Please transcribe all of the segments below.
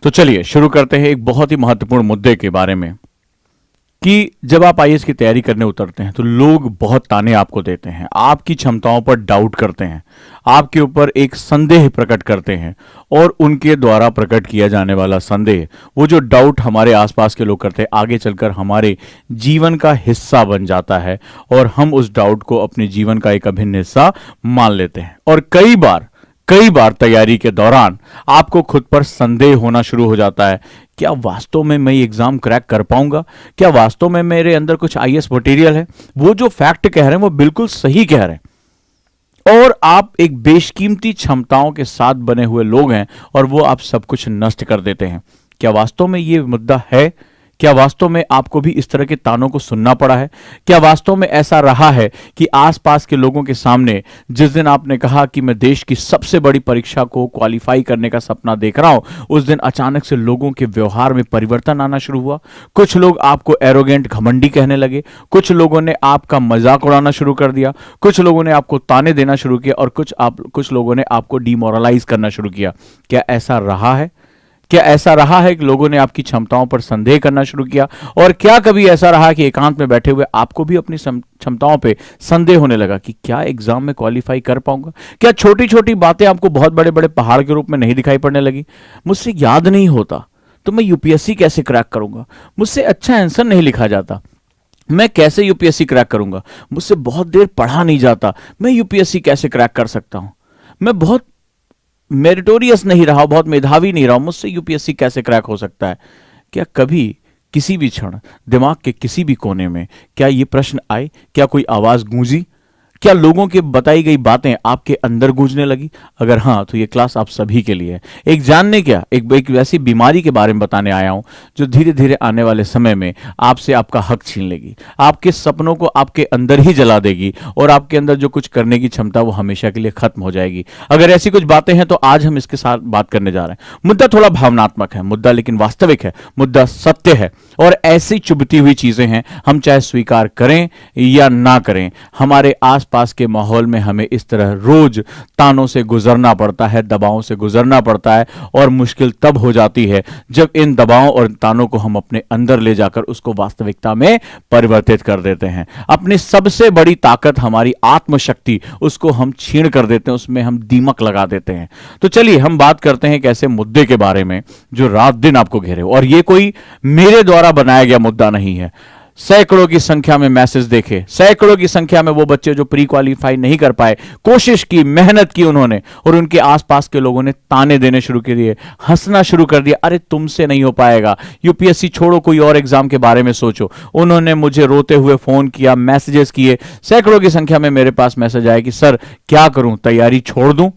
तो चलिए शुरू करते हैं एक बहुत ही महत्वपूर्ण मुद्दे के बारे में कि जब आप आईएएस की तैयारी करने उतरते हैं तो लोग बहुत ताने आपको देते हैं, आपकी क्षमताओं पर डाउट करते हैं, आपके ऊपर एक संदेह प्रकट करते हैं और उनके द्वारा प्रकट किया जाने वाला संदेह, वो जो डाउट हमारे आसपास के लोग करते हैं, आगे चलकर हमारे जीवन का हिस्सा बन जाता है और हम उस डाउट को अपने जीवन का एक अभिन्न हिस्सा मान लेते हैं। और कई बार तैयारी के दौरान आपको खुद पर संदेह होना शुरू हो जाता है, क्या वास्तव में मैं ये एग्जाम क्रैक कर पाऊंगा? क्या वास्तव में मेरे अंदर कुछ आईएएस मटेरियल है? वो जो फैक्ट कह रहे हैं वो बिल्कुल सही कह रहे हैं और आप एक बेशकीमती क्षमताओं के साथ बने हुए लोग हैं और वो आप सब कुछ नष्ट कर देते हैं। क्या वास्तव में ये मुद्दा है? क्या वास्तव में आपको भी इस तरह के तानों को सुनना पड़ा है? क्या वास्तव में ऐसा रहा है कि आसपास के लोगों के सामने जिस दिन आपने कहा कि मैं देश की सबसे बड़ी परीक्षा को क्वालिफाई करने का सपना देख रहा हूं, उस दिन अचानक से लोगों के व्यवहार में परिवर्तन आना शुरू हुआ? कुछ लोग आपको एरोगेंट, घमंडी कहने लगे, कुछ लोगों ने आपका मजाक उड़ाना शुरू कर दिया, कुछ लोगों ने आपको ताने देना शुरू किया और कुछ लोगों ने आपको डिमोरलाइज करना शुरू किया। क्या ऐसा रहा है? क्या ऐसा रहा है कि लोगों ने आपकी क्षमताओं पर संदेह करना शुरू किया? और क्या कभी ऐसा रहा कि एकांत में बैठे हुए आपको भी अपनी क्षमताओं पे संदेह होने लगा कि क्या एग्जाम में क्वालिफाई कर पाऊंगा? क्या छोटी छोटी बातें आपको बहुत बड़े बड़े पहाड़ के रूप में नहीं दिखाई पड़ने लगी? मुझसे याद नहीं होता तो मैं यूपीएससी कैसे क्रैक करूंगा? मुझसे अच्छा आंसर नहीं लिखा जाता, मैं कैसे यूपीएससी क्रैक करूंगा? मुझसे बहुत देर पढ़ा नहीं जाता, मैं यूपीएससी कैसे क्रैक कर सकता हूं? मैं बहुत मेरिटोरियस नहीं रहा, बहुत मेधावी नहीं रहा, मुझसे यूपीएससी कैसे क्रैक हो सकता है? क्या कभी किसी भी क्षण दिमाग के किसी भी कोने में क्या ये प्रश्न आए? क्या कोई आवाज गूंजी? क्या लोगों की बताई गई बातें आपके अंदर गूंजने लगी? अगर हाँ तो ये क्लास आप सभी के लिए है। एक जानने क्या, एक वैसी बीमारी के बारे में बताने आया हूं जो धीरे धीरे आने वाले समय में आपसे आपका हक छीन लेगी, आपके सपनों को आपके अंदर ही जला देगी और आपके अंदर जो कुछ करने की क्षमता वो हमेशा के लिए खत्म हो जाएगी। अगर ऐसी कुछ बातें हैं तो आज हम इसके साथ बात करने जा रहे हैं। मुद्दा थोड़ा भावनात्मक है, मुद्दा लेकिन वास्तविक है, मुद्दा सत्य है और ऐसी चुभती हुई चीजें हैं, हम चाहे स्वीकार करें या ना करें, हमारे पास के माहौल में हमें इस तरह रोज तानों से गुजरना पड़ता है, दबावों से गुजरना पड़ता है और मुश्किल तब हो जाती है जब इन दबावों और तानों को हम अपने अंदर ले जाकर उसको वास्तविकता में परिवर्तित कर देते हैं। अपनी सबसे बड़ी ताकत हमारी आत्मशक्ति, उसको हम छीन कर देते हैं, उसमें हम दीमक लगा देते हैं। तो चलिए हम बात करते हैं एक ऐसे मुद्दे के बारे में जो रात दिन आपको घेरे और ये कोई मेरे द्वारा बनाया गया मुद्दा नहीं है। सैकड़ों की संख्या में मैसेज देखे, सैकड़ों की संख्या में वो बच्चे जो प्री क्वालिफाई नहीं कर पाए, कोशिश की, मेहनत की उन्होंने और उनके आसपास के लोगों ने ताने देने शुरू कर दिए, हंसना शुरू कर दिया, अरे तुमसे नहीं हो पाएगा, यूपीएससी छोड़ो, कोई और एग्जाम के बारे में सोचो। उन्होंने मुझे रोते हुए फोन किया, मैसेजेस किए, सैकड़ों की संख्या में मेरे पास मैसेज आया कि सर क्या करूं, तैयारी छोड़ दूं?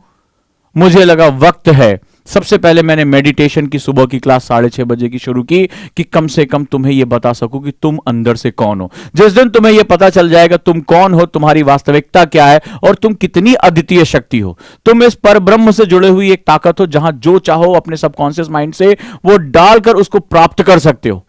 मुझे लगा वक्त है। सबसे पहले मैंने मेडिटेशन की सुबह की क्लास 6:30 बजे की शुरू की कि कम से कम तुम्हें यह बता सकूं कि तुम अंदर से कौन हो। जिस दिन तुम्हें यह पता चल जाएगा तुम कौन हो, तुम्हारी वास्तविकता क्या है और तुम कितनी अद्वितीय शक्ति हो, तुम इस पर ब्रह्म से जुड़े हुई एक ताकत हो जहां जो चाहो अपने सबकॉन्शियस माइंड से वो डालकर उसको प्राप्त कर सकते हो,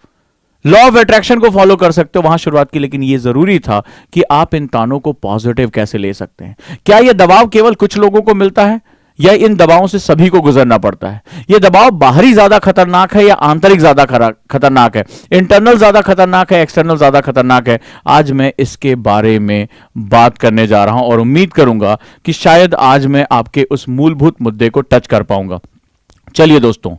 लॉ ऑफ अट्रैक्शन को फॉलो कर सकते हो। वहां शुरुआत की, लेकिन यह जरूरी था कि आप इन तानों को पॉजिटिव कैसे ले सकते हैं। क्या यह दबाव केवल कुछ लोगों को मिलता है या इन दबावों से सभी को गुजरना पड़ता है? यह दबाव बाहरी ज्यादा खतरनाक है या आंतरिक ज्यादा खतरनाक है? इंटरनल ज्यादा खतरनाक है, एक्सटर्नल ज्यादा खतरनाक है? आज मैं इसके बारे में बात करने जा रहा हूं और उम्मीद करूंगा कि शायद आज मैं आपके उस मूलभूत मुद्दे को टच कर पाऊंगा। चलिए दोस्तों,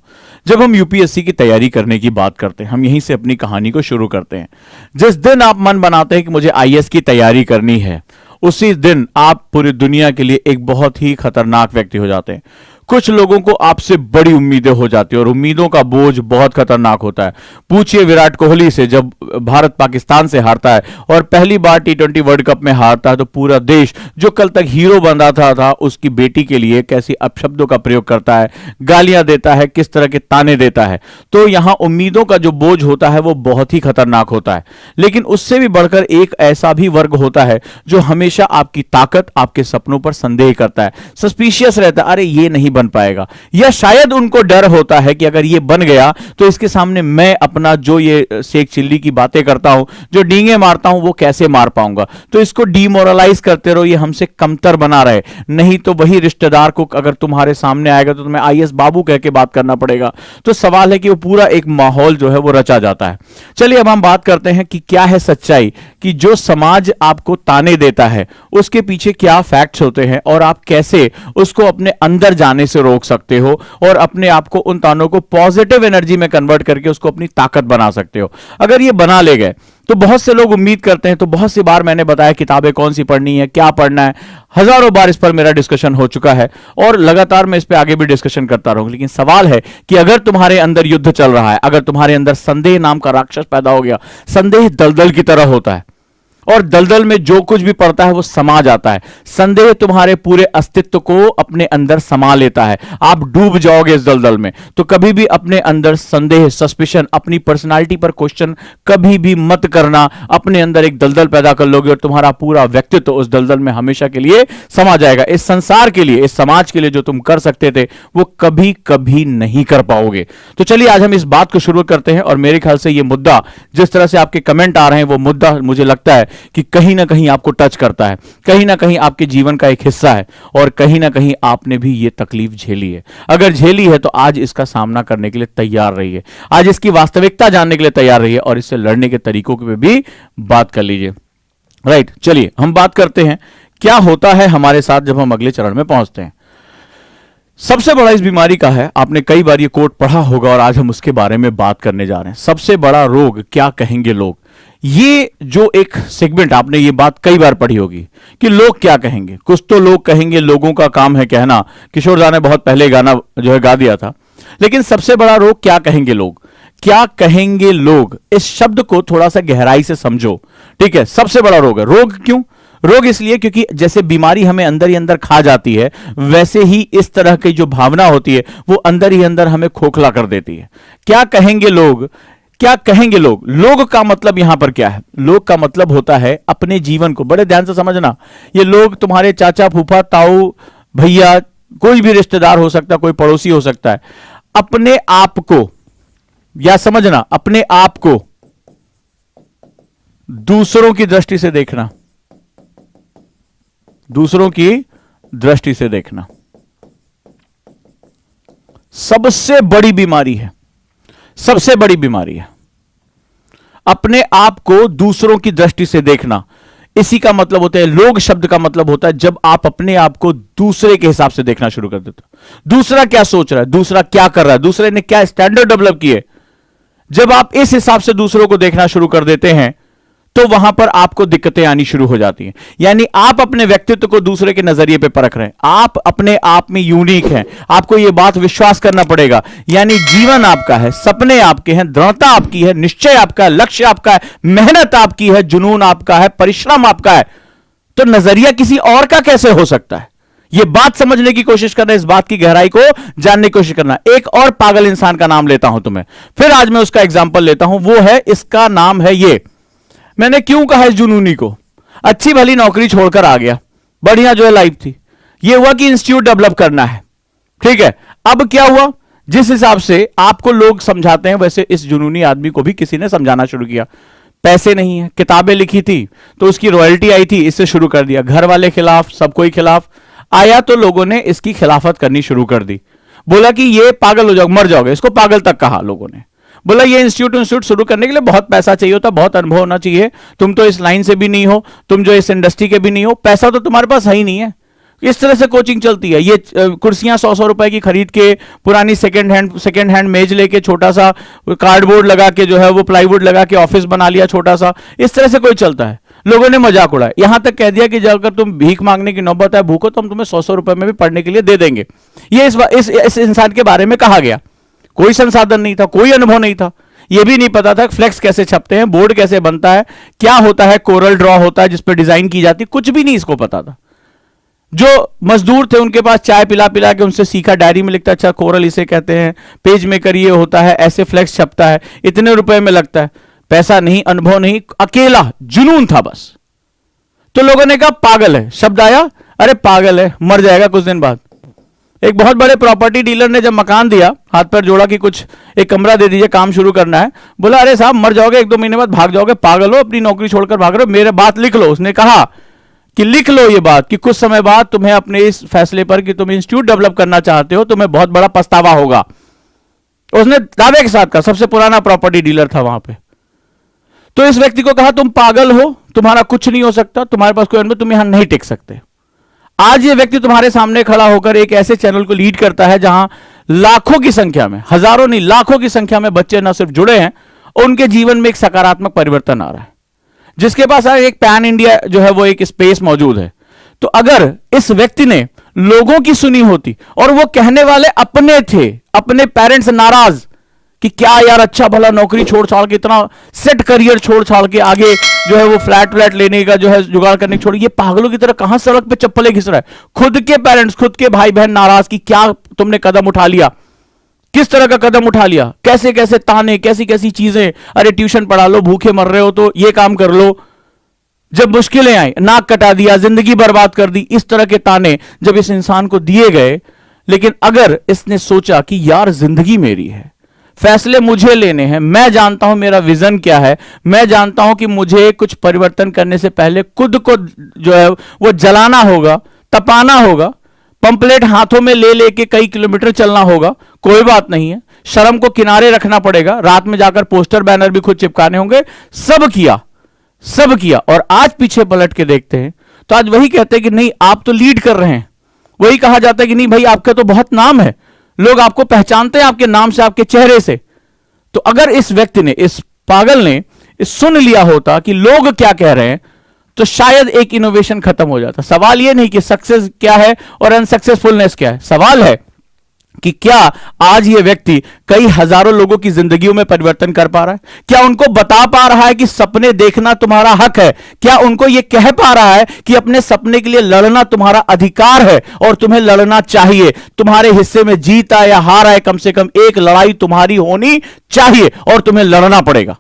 जब हम यूपीएससी की तैयारी करने की बात करते हैं, हम यहीं से अपनी कहानी को शुरू करते हैं। जिस दिन आप मन बनाते हैं कि मुझे आईएएस की तैयारी करनी है, उसी दिन आप पूरी दुनिया के लिए एक बहुत ही खतरनाक व्यक्ति हो जाते हैं। कुछ लोगों को आपसे बड़ी उम्मीदें हो जाती है और उम्मीदों का बोझ बहुत खतरनाक होता है। पूछिए विराट कोहली से, जब भारत पाकिस्तान से हारता है और पहली बार टी20 वर्ल्ड कप में हारता है तो पूरा देश जो कल तक हीरो बन रहा था उसकी बेटी के लिए कैसी अपशब्दों का प्रयोग करता है, गालियां देता है, किस तरह के ताने देता है। तो यहां उम्मीदों का जो बोझ होता है वो बहुत ही खतरनाक होता है। लेकिन उससे भी बढ़कर एक ऐसा भी वर्ग होता है जो हमेशा आपकी ताकत, आपके सपनों पर संदेह करता है, सस्पिशियस रहता है, अरे ये नहीं बन पाएगा, या शायद उनको डर होता है कि अगर ये बन गया तो इसके सामने मैं अपना जो ये शेख चिल्ली की बातें करता हूं, जो डींगे मारता हूं, वो कैसे मार पाऊंगा। तो इसको डिमोरलाइज करते रहो, ये हमसे कमतर बना रहे, नहीं तो वही रिश्तेदार को अगर तुम्हारे सामने आएगा तो तुम्हें आईएएस बाबू कह के बात करना पड़ेगा। तो सवाल है कि वो पूरा एक माहौल जो है वो रचा जाता है। चलिए अब हम बात करते हैं कि क्या है सच्चाई, कि जो समाज आपको ताने देता है उसके पीछे क्या फैक्ट्स होते हैं और आप कैसे उसको अपने अंदर जाने से रोक सकते हो और अपने आप को उन तानों को पॉजिटिव एनर्जी में कन्वर्ट करके उसको अपनी ताकत बना सकते हो। अगर ये बना ले गए तो बहुत से लोग उम्मीद करते हैं, तो बहुत सी बार मैंने बताया किताबें कौन सी पढ़नी है, क्या पढ़ना है, हजारों बार इस पर मेरा डिस्कशन हो चुका है और लगातार मैं इस पर आगे भी डिस्कशन करता रहूंगा। लेकिन सवाल है कि अगर तुम्हारे अंदर युद्ध चल रहा है, अगर तुम्हारे अंदर संदेह नाम का राक्षस पैदा हो गया, संदेह दलदल की तरह होता है और दलदल में जो कुछ भी पड़ता है वो समा जाता है, संदेह तुम्हारे पूरे अस्तित्व को अपने अंदर समा लेता है, आप डूब जाओगे इस दलदल में। तो कभी भी अपने अंदर संदेह, सस्पिशन, अपनी पर्सनालिटी पर क्वेश्चन कभी भी मत करना। अपने अंदर एक दलदल पैदा कर लोगे और तुम्हारा पूरा व्यक्तित्व उस दलदल में हमेशा के लिए समा जाएगा। इस संसार के लिए, इस समाज के लिए जो तुम कर सकते थे वो कभी कभी नहीं कर पाओगे। तो चलिए आज हम इस बात को शुरू करते हैं और मेरे ख्याल से ये मुद्दा, जिस तरह से आपके कमेंट आ रहे हैं, वो मुद्दा मुझे लगता है कि कहीं ना कहीं आपको टच करता है, कहीं ना कहीं आपके जीवन का एक हिस्सा है और कहीं ना कहीं आपने भी ये तकलीफ झेली है। अगर झेली है तो आज इसका सामना करने के लिए तैयार रहिए, आज इसकी वास्तविकता जानने के लिए तैयार रहिए और इससे लड़ने के तरीकों पे भी बात कर लीजिए। राइट, चलिए हम बात करते हैं क्या होता है हमारे साथ जब हम अगले चरण में पहुंचते हैं। सबसे बड़ा इस बीमारी का है, आपने कई बार ये कोट पढ़ा होगा और आज हम उसके बारे में बात करने जा रहे हैं। सबसे बड़ा रोग क्या कहेंगे लोग, ये जो एक सेगमेंट, आपने ये बात कई बार पढ़ी होगी कि लोग क्या कहेंगे। कुछ तो लोग कहेंगे, लोगों का काम है कहना, किशोर दा ने बहुत पहले गाना जो है गा दिया था। लेकिन सबसे बड़ा रोग क्या कहेंगे लोग, क्या कहेंगे लोग, इस शब्द को थोड़ा सा गहराई से समझो। ठीक है, सबसे बड़ा रोग है। रोग क्यों? रोग इसलिए क्योंकि जैसे बीमारी हमें अंदर ही अंदर खा जाती है, वैसे ही इस तरह की जो भावना होती है वो अंदर ही अंदर हमें खोखला कर देती है। क्या कहेंगे लोग, क्या कहेंगे लोग, लोग का मतलब यहां पर क्या है? लोग का मतलब होता है अपने जीवन को, बड़े ध्यान से समझना, ये लोग तुम्हारे चाचा, फूफा, ताऊ, भैया, कोई भी रिश्तेदार हो सकता है, कोई पड़ोसी हो सकता है। अपने आप को, या समझना, अपने आप को दूसरों की दृष्टि से देखना, दूसरों की दृष्टि से देखना सबसे बड़ी बीमारी है, सबसे बड़ी बीमारी है। अपने आप को दूसरों की दृष्टि से देखना, इसी का मतलब होता है, लोग शब्द का मतलब होता है जब आप अपने आप को दूसरे के हिसाब से देखना शुरू कर देते हो। दूसरा क्या सोच रहा है, दूसरा क्या कर रहा है, दूसरे ने क्या स्टैंडर्ड डेवलप किए, जब आप इस हिसाब से दूसरों को देखना शुरू कर देते हैं तो वहां पर आपको दिक्कतें आनी शुरू हो जाती हैं। यानी आप अपने व्यक्तित्व को दूसरे के नजरिए पे परख रहे हैं, आप अपने आप में यूनिक हैं, आपको यह बात विश्वास करना पड़ेगा। यानी जीवन आपका है, सपने आपके हैं, दृढ़ता आपकी है, निश्चय आपका है, लक्ष्य आपका है, मेहनत आपकी है, जुनून आपका है, परिश्रम आपका है, तो नजरिया किसी और का कैसे हो सकता है? यह बात समझने की कोशिश करना, इस बात की गहराई को जानने की कोशिश करना। एक और पागल इंसान का नाम लेता हूं तुम्हें, फिर आज मैं उसका एग्जाम्पल लेता हूं, वो है, इसका नाम है ये, मैंने क्यों कहा इस जुनूनी को, अच्छी भली नौकरी छोड़कर आ गया, बढ़िया जो है लाइफ थी, ये हुआ कि इंस्टीट्यूट डेवलप करना है। ठीक है, अब क्या हुआ, जिस हिसाब से आपको लोग समझाते हैं वैसे इस जुनूनी आदमी को भी किसी ने समझाना शुरू किया। पैसे नहीं है, किताबें लिखी थी तो उसकी रॉयल्टी आई थी, इससे शुरू कर दिया। घर वाले खिलाफ, सब कोई खिलाफ आया तो लोगों ने इसकी खिलाफत करनी शुरू कर दी। बोला कि ये पागल हो जाओगे, मर जाओगे, इसको पागल तक कहा लोगों ने। बोला ये इंस्टीट्यूट शुरू करने के लिए बहुत पैसा चाहिए होता, बहुत अनुभव होना चाहिए, तुम तो इस लाइन से भी नहीं हो, तुम जो इस इंडस्ट्री के भी नहीं हो, पैसा तो तुम्हारे पास है ही नहीं है। इस तरह से कोचिंग चलती है। ये कुर्सियां 100-100 रुपए की खरीद के, पुरानी सेकंड हैंड मेज लेके, छोटा सा कार्डबोर्ड लगा के, जो है वो प्लाईवुड लगा के ऑफिस बना लिया छोटा सा, इस तरह से कोई चलता है। लोगों ने मजाक उड़ाया, यहां तक कह दिया कि जब अगर तुम भीख मांगने की नौबत है, भूखो, तो हम तुम्हें 100-100 रुपए में भी पढ़ने के लिए दे देंगे। ये इस इंसान के बारे में कहा गया। कोई संसाधन नहीं था, कोई अनुभव नहीं था, यह भी नहीं पता था फ्लेक्स कैसे छपते हैं, बोर्ड कैसे बनता है, क्या होता है, कोरल ड्रॉ होता है जिस पर डिजाइन की जाती, कुछ भी नहीं इसको पता था। जो मजदूर थे उनके पास चाय पिला पिला के उनसे सीखा, डायरी में लिखता, अच्छा कोरल इसे कहते हैं, पेज मेकर ये होता है, ऐसे फ्लेक्स छपता है, इतने रुपए में लगता है। पैसा नहीं, अनुभव नहीं, अकेला जुनून था बस। तो लोगों ने कहा पागल है, शब्द आया, अरे पागल है, मर जाएगा कुछ दिन बाद। एक बहुत बड़े प्रॉपर्टी डीलर ने जब मकान दिया, हाथ पैर जोड़ा कि कुछ एक कमरा दे दीजिए, काम शुरू करना है। बोला अरे साहब मर जाओगे, 1-2 महीने बाद भाग जाओगे, पागल हो, अपनी नौकरी छोड़कर भाग रहे हो, मेरे बात लिख लो। उसने कहा कि लिख लो ये बात कि कुछ समय बाद तुम्हें अपने इस फैसले पर कि तुम इंस्टीट्यूट डेवलप करना चाहते हो, तुम्हें बहुत बड़ा पछतावा होगा। उसने दावे के साथ कहा, सबसे पुराना प्रॉपर्टी डीलर था वहां पे। तो इस व्यक्ति को कहा तुम पागल हो, तुम्हारा कुछ नहीं हो सकता, तुम्हारे पास कोई अनुभव, तुम यहां नहीं टिक सकते। आज ये व्यक्ति तुम्हारे सामने खड़ा होकर एक ऐसे चैनल को लीड करता है जहां लाखों की संख्या में, हजारों नहीं लाखों की संख्या में बच्चे न सिर्फ जुड़े हैं, उनके जीवन में एक सकारात्मक परिवर्तन आ रहा है, जिसके पास एक पैन इंडिया जो है वो एक स्पेस मौजूद है। तो अगर इस व्यक्ति ने लोगों की सुनी होती, और वो कहने वाले अपने थे, अपने पेरेंट्स नाराज कि क्या यार अच्छा भला नौकरी छोड़ छाड़ के, इतना सेट करियर छोड़ छाड़ के आगे जो है वो फ्लैट लेने का जो है जुगाड़ करने छोड़, ये पागलों की तरह कहां सड़क पे चप्पलें घिस रहा है। खुद के पेरेंट्स, खुद के भाई बहन नाराज कि क्या तुमने कदम उठा लिया, किस तरह का कदम उठा लिया, कैसे कैसे ताने, कैसी कैसी चीजें, अरे ट्यूशन पढ़ा लो, भूखे मर रहे हो तो ये काम कर लो, जब मुश्किलें आई नाक कटा दिया, जिंदगी बर्बाद कर दी, इस तरह के ताने जब इस इंसान को दिए गए। लेकिन अगर इसने सोचा कि यार जिंदगी मेरी है, फैसले मुझे लेने हैं, मैं जानता हूं मेरा विजन क्या है, मैं जानता हूं कि मुझे कुछ परिवर्तन करने से पहले खुद को जो है वो जलाना होगा, तपाना होगा, पंपलेट हाथों में ले लेके कई किलोमीटर चलना होगा, कोई बात नहीं है, शर्म को किनारे रखना पड़ेगा, रात में जाकर पोस्टर बैनर भी खुद चिपकाने होंगे, सब किया। और आज पीछे पलट के देखते हैं तो आज वही कहते हैं कि नहीं आप तो लीड कर रहे हैं, वही कहा जाता है कि नहीं भाई आपका तो बहुत नाम है, लोग आपको पहचानते हैं आपके नाम से, आपके चेहरे से। तो अगर इस व्यक्ति ने, इस पागल ने सुन लिया होता कि लोग क्या कह रहे हैं, तो शायद एक इनोवेशन खत्म हो जाता। सवाल यह नहीं कि सक्सेस क्या है और अनसक्सेसफुलनेस क्या है, सवाल है कि क्या आज ये व्यक्ति कई हजारों लोगों की जिंदगियों में परिवर्तन कर पा रहा है, क्या उनको बता पा रहा है कि सपने देखना तुम्हारा हक है, क्या उनको ये कह पा रहा है कि अपने सपने के लिए लड़ना तुम्हारा अधिकार है और तुम्हें लड़ना चाहिए, तुम्हारे हिस्से में जीत आए या हार आए, कम से कम एक लड़ाई तुम्हारी होनी चाहिए और तुम्हें लड़ना पड़ेगा।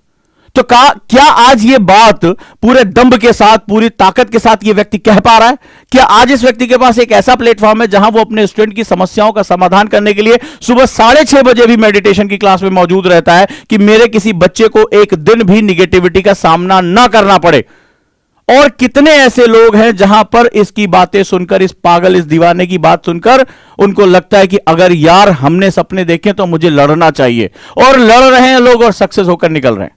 तो क्या आज ये बात पूरे दम्भ के साथ, पूरी ताकत के साथ ये व्यक्ति कह पा रहा है? क्या आज इस व्यक्ति के पास एक ऐसा प्लेटफॉर्म है जहां वो अपने स्टूडेंट की समस्याओं का समाधान करने के लिए सुबह 6:30 बजे भी मेडिटेशन की क्लास में मौजूद रहता है कि मेरे किसी बच्चे को एक दिन भी निगेटिविटी का सामना ना करना पड़े? और कितने ऐसे लोग हैं जहां पर इसकी बातें सुनकर, इस पागल, इस दीवाने की बात सुनकर उनको लगता है कि अगर यार हमने सपने देखे तो मुझे लड़ना चाहिए, और लड़ रहे हैं लोग और सक्सेस होकर निकल रहे हैं।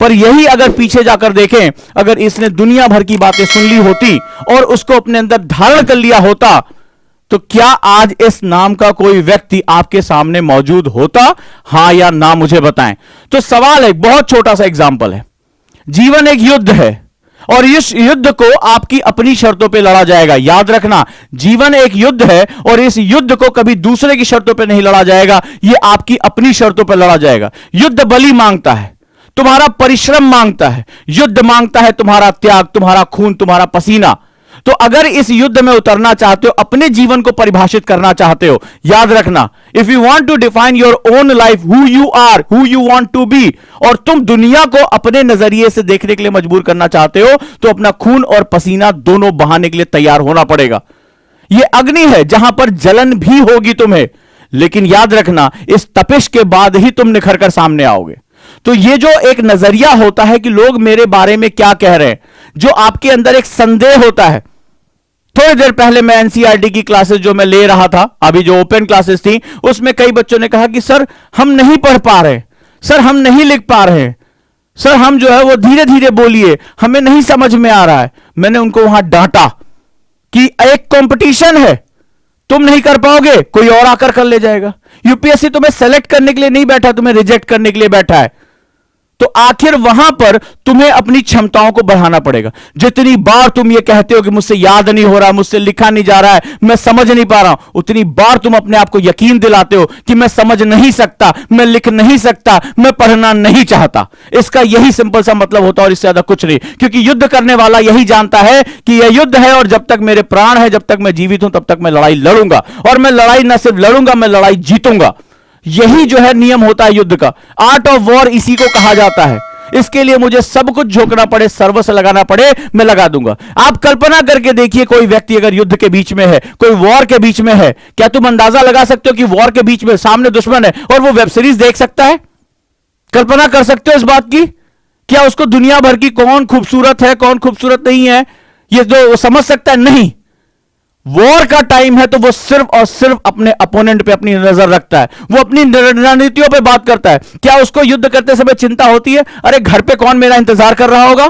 पर यही अगर पीछे जाकर देखें, अगर इसने दुनिया भर की बातें सुन ली होती और उसको अपने अंदर धारण कर लिया होता, तो क्या आज इस नाम का कोई व्यक्ति आपके सामने मौजूद होता? हां या ना मुझे बताएं। तो सवाल है, बहुत छोटा सा एग्जाम्पल है, जीवन एक युद्ध है और इस युद्ध को आपकी अपनी शर्तों पे लड़ा जाएगा। याद रखना, जीवन एक युद्ध है और इस युद्ध को कभी दूसरे की शर्तों पे नहीं लड़ा जाएगा, यह आपकी अपनी शर्तों पे लड़ा जाएगा। युद्ध बलि मांगता है, तुम्हारा परिश्रम मांगता है, युद्ध मांगता है तुम्हारा त्याग, तुम्हारा खून, तुम्हारा पसीना। तो अगर इस युद्ध में उतरना चाहते हो, अपने जीवन को परिभाषित करना चाहते हो, याद रखना, if you want to define your own life, who you are, who you want to be, और तुम दुनिया को अपने नजरिए से देखने के लिए मजबूर करना चाहते हो, तो अपना खून और पसीना दोनों बहाने के लिए तैयार होना पड़ेगा। यह अग्नि है जहां पर जलन भी होगी तुम्हें, लेकिन याद रखना, इस तपिश के बाद ही तुम निखर कर सामने आओगे। तो ये जो एक नजरिया होता है कि लोग मेरे बारे में क्या कह रहे हैं, जो आपके अंदर एक संदेह होता है। थोड़ी देर पहले मैं एनसीईआरटी की क्लासेस जो मैं ले रहा था, अभी जो ओपन क्लासेस थी, उसमें कई बच्चों ने कहा कि सर हम नहीं पढ़ पा रहे, सर हम नहीं लिख पा रहे, सर हम जो है वो धीरे धीरे बोलिए, हमें नहीं समझ में आ रहा है। मैंने उनको वहां डांटा कि एक कंपटीशन है, तुम नहीं कर पाओगे, कोई और आकर कर ले जाएगा। यूपीएससी तुम्हें सेलेक्ट करने के लिए नहीं बैठा, तुम्हें रिजेक्ट करने के लिए बैठा है। तो आखिर वहां पर तुम्हें अपनी क्षमताओं को बढ़ाना पड़ेगा। जितनी बार तुम ये कहते हो कि मुझसे याद नहीं हो रहा, मुझसे लिखा नहीं जा रहा है, मैं समझ नहीं पा रहा हूं, उतनी बार तुम अपने आप को यकीन दिलाते हो कि मैं समझ नहीं सकता, मैं लिख नहीं सकता, मैं पढ़ना नहीं चाहता। इसका यही सिंपल सा मतलब होता है और इससे ज्यादा कुछ नहीं, क्योंकि युद्ध करने वाला यही जानता है कि यह युद्ध है और जब तक मेरे प्राण है, जब तक मैं जीवित हूं, तब तक मैं लड़ाई लड़ूंगा, और मैं लड़ाई न सिर्फ लड़ूंगा, मैं लड़ाई जीतूंगा। यही जो है नियम होता है युद्ध का। आर्ट ऑफ वॉर इसी को कहा जाता है। इसके लिए मुझे सब कुछ झोंकना पड़े, सर्वस्व लगाना पड़े, मैं लगा दूंगा। आप कल्पना करके देखिए, कोई व्यक्ति अगर युद्ध के बीच में है, कोई वॉर के बीच में है, क्या तुम अंदाजा लगा सकते हो कि वॉर के बीच में सामने दुश्मन है और वो वेब सीरीज देख सकता है? कल्पना कर सकते हो इस बात की? क्या उसको दुनिया भर की कौन खूबसूरत है, कौन खूबसूरत नहीं है, ये जो समझ सकता है? नहीं। वॉर का टाइम है तो वो सिर्फ और सिर्फ अपने अपोनेंट पे अपनी नजर रखता है, वो अपनी रणनीतियों पे बात करता है। क्या उसको युद्ध करते समय चिंता होती है, अरे घर पे कौन मेरा इंतजार कर रहा होगा,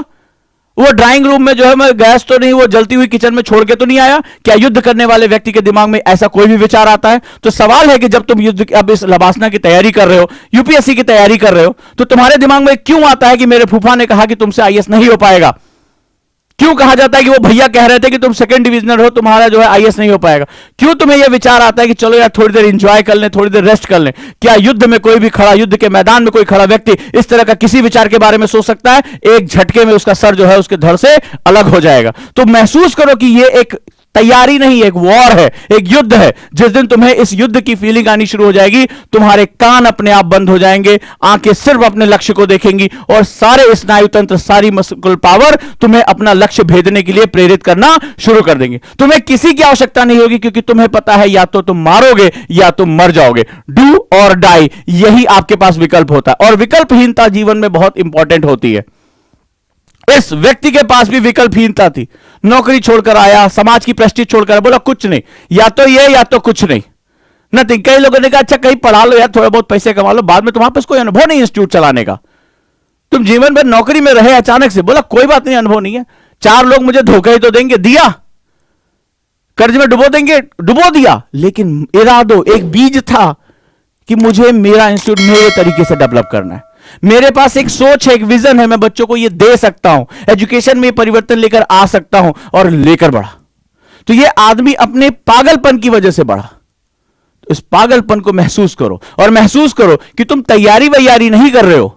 वो ड्राइंग रूम में जो है मैं गैस तो नहीं, वो जलती हुई किचन में छोड़ के तो नहीं आया? क्या युद्ध करने वाले व्यक्ति के दिमाग में ऐसा कोई भी विचार आता है? तो सवाल है कि जब तुम युद्ध अब इस लबासना की तैयारी कर रहे हो, यूपीएससी की तैयारी कर रहे हो, तो तुम्हारे दिमाग में क्यों आता है कि मेरे फूफा ने कहा कि तुमसे आईएएस नहीं हो पाएगा? क्यों कहा जाता है कि वो भैया कह रहे थे कि तुम सेकंड डिविजनर हो, तुम्हारा जो है आईएएस नहीं हो पाएगा? क्यों तुम्हें यह विचार आता है कि चलो यार थोड़ी देर एंजॉय कर लें, थोड़ी देर रेस्ट कर लें? क्या युद्ध में कोई भी खड़ा, युद्ध के मैदान में कोई खड़ा व्यक्ति इस तरह का किसी विचार के बारे में सोच सकता है? एक झटके में उसका सर जो है उसके धड़ से अलग हो जाएगा। तो महसूस करो कि यह एक तैयारी नहीं, एक वॉर है, एक युद्ध है। जिस दिन तुम्हें इस युद्ध की फीलिंग आनी शुरू हो जाएगी, तुम्हारे कान अपने आप बंद हो जाएंगे, आंखें सिर्फ अपने लक्ष्य को देखेंगी और सारे स्नायु तंत्र, सारी मस्कुलर पावर तुम्हें अपना लक्ष्य भेदने के लिए प्रेरित करना शुरू कर देंगे। तुम्हें किसी की आवश्यकता नहीं होगी, क्योंकि तुम्हें पता है या तो तुम मारोगे या तुम मर जाओगे। डू और डाई, यही आपके पास विकल्प होता है। और विकल्पहीनता जीवन में बहुत इंपॉर्टेंट होती है। इस व्यक्ति के पास भी विकल्पहीनता थी। नौकरी छोड़कर आया, समाज की प्रेस्टीज छोड़कर आया, बोला कुछ नहीं, या तो ये या तो कुछ नहीं, नथिंग। कई लोगों ने कहा अच्छा कहीं पढ़ा लो यार, थोड़ा बहुत पैसे कमा लो, बाद में तुम्हारे पास कोई अनुभव नहीं इंस्टीट्यूट चलाने का, तुम जीवन भर नौकरी में रहे अचानक से। बोला कोई बात नहीं, अनुभव नहीं है, 4 लोग मुझे धोखा ही तो देंगे, दिया। कर्ज में डुबो देंगे, डुबो दिया। लेकिन इरादों, एक बीज था कि मुझे मेरा इंस्टीट्यूट मेरे तरीके से डेवलप करना है, मेरे पास एक सोच है, एक विजन है, मैं बच्चों को ये दे सकता हूं, एजुकेशन में परिवर्तन लेकर आ सकता हूं, और लेकर बढ़ा। तो ये आदमी अपने पागलपन की वजह से बढ़ा। तो इस पागलपन को महसूस करो, और महसूस करो कि तुम तैयारी वैयारी नहीं कर रहे हो,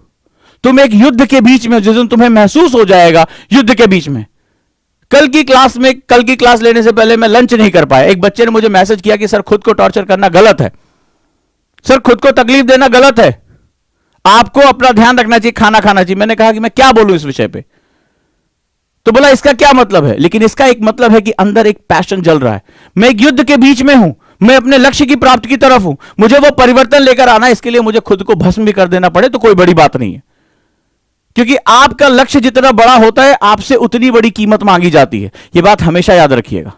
तुम एक युद्ध के बीच में, जिस दिन तुम्हें महसूस हो जाएगा युद्ध के बीच में। कल की क्लास लेने से पहले मैं लंच नहीं कर पाया। एक बच्चे ने मुझे मैसेज किया कि सर खुद को टॉर्चर करना गलत है, सर खुद को तकलीफ देना गलत है, आपको अपना ध्यान रखना चाहिए, खाना खाना चाहिए। मैंने कहा कि मैं क्या बोलूं इस विषय पे? तो बोला इसका क्या मतलब है? लेकिन इसका एक मतलब है कि अंदर एक पैशन जल रहा है, मैं एक युद्ध के बीच में हूं, मैं अपने लक्ष्य की प्राप्ति की तरफ हूं, मुझे वो परिवर्तन लेकर आना है। इसके लिए मुझे खुद को भस्म भी कर देना पड़े तो कोई बड़ी बात नहीं है, क्योंकि आपका लक्ष्य जितना बड़ा होता है, आपसे उतनी बड़ी कीमत मांगी जाती है। यह बात हमेशा याद रखिएगा।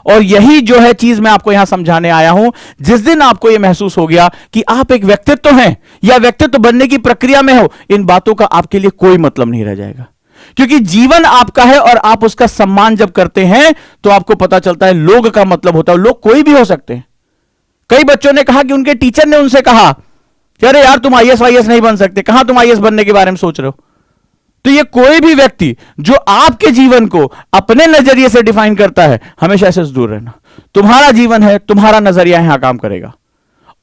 और यही जो है चीज मैं आपको यहां समझाने आया हूं। जिस दिन आपको यह महसूस हो गया कि आप एक व्यक्तित्व हैं या व्यक्तित्व बनने की प्रक्रिया में हो, इन बातों का आपके लिए कोई मतलब नहीं रह जाएगा, क्योंकि जीवन आपका है और आप उसका सम्मान जब करते हैं तो आपको पता चलता है लोग का मतलब होता है। लोग कोई भी हो सकते हैं। कई बच्चों ने कहा कि उनके टीचर ने उनसे कहा कि अरे यार तुम आईएएस वाईएएस नहीं बन सकते, कहां तुम आईएएस बनने के बारे में सोच रहे हो। तो ये कोई भी व्यक्ति जो आपके जीवन को अपने नजरिए से डिफाइन करता है, हमेशा ऐसे से दूर रहना। तुम्हारा जीवन है, तुम्हारा नजरिया यहां काम करेगा,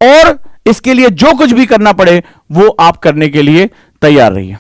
और इसके लिए जो कुछ भी करना पड़े वो आप करने के लिए तैयार रहिए।